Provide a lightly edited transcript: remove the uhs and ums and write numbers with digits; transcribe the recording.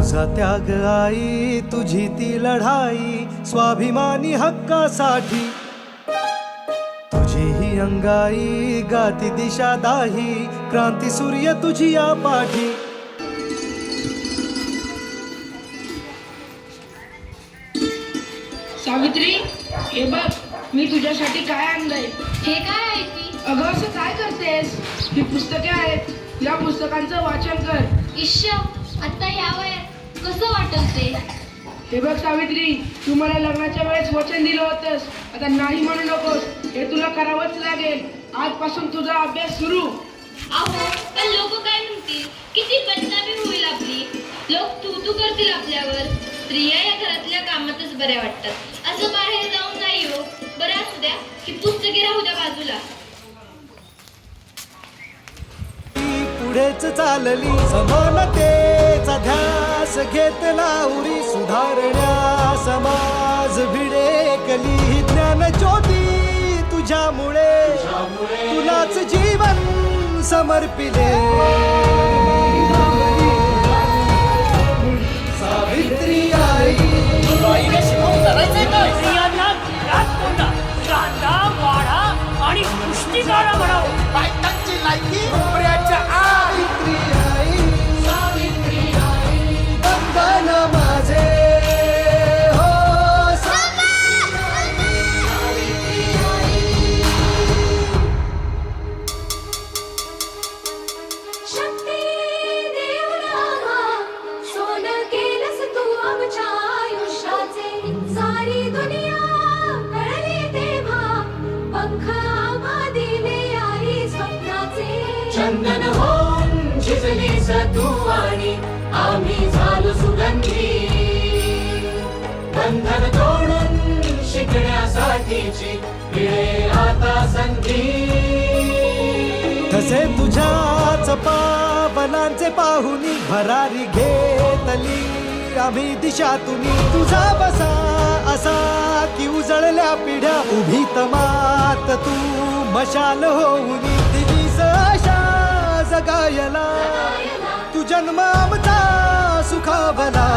तुझा त्याग आई, तुझी ती लढाई स्वाभिमानी हक्कासाठी, तुझी ही अंगाई गाती दिशा दाही, क्रांती सूर्य तुझी या पाठी. सावित्री, हे बघ मी तुझ्यासाठी काय आणलंय. हे काय आहे ती? अगं असं काय करतेस? ही पुस्तके आहेत, या पुस्तकांचं वाचन कर. इश्श, आता या वयात कसं वाटल ते? हे बघ सावित्री, तू मला लग्नाच्या वेळेस वचन दिलं होतंस, आता नाही म्हणू नकोस. हे तुला करावंच लागेल. आजपासून तुझा अभ्यास सुरू. अहो, पण लोक काय म्हणतील? किती बदनामी होईल आपली. लोक तू करतील आपल्यावर. स्त्रिया या घरातल्या कामातच बऱ्या वाटतात. असं बाहेर जाऊन नाही हो. बरं असू द्या, ही पुस्तके राहू द्या बाजूला. पुढेच चालली समानतेचा ध्यास घेत लावरी, सुधारण्या समाज भिडेकली ज्ञान ज्योती तुझ्यामुळे, तुलाच जीवन समर्पिले. सावित्री आई, स्त्रियांना घरात कोंडा, कांदा वाढा आणि पुष्टिकारा म्हणावं. बायकांची लायकी नोकऱ्याच्या आई. सावित्री आई, वंदन माझे हो. शक्ती देवना सोनं केलंस तू आमच्या आयुष्याचे. सारी दुनिया कळली तेव्हा पंख आम्हा दिले आई स्वप्नाचे. चंदन होऊन झिजलीस तू आणि आम्ही झालो सुगंधी. बंधन तोडून शिकण्यासाठीची मिळे आता संधी. तसे तुझ्याच पावलांचे पाहुनी भरारी घेतली आम्ही दिशातून. तुझा बसा असा की उजळल्या पिढ्या उभी तमात तू मशाल होऊन दिलीस आशा जगायला. तू जन्म आमचा सुखावला.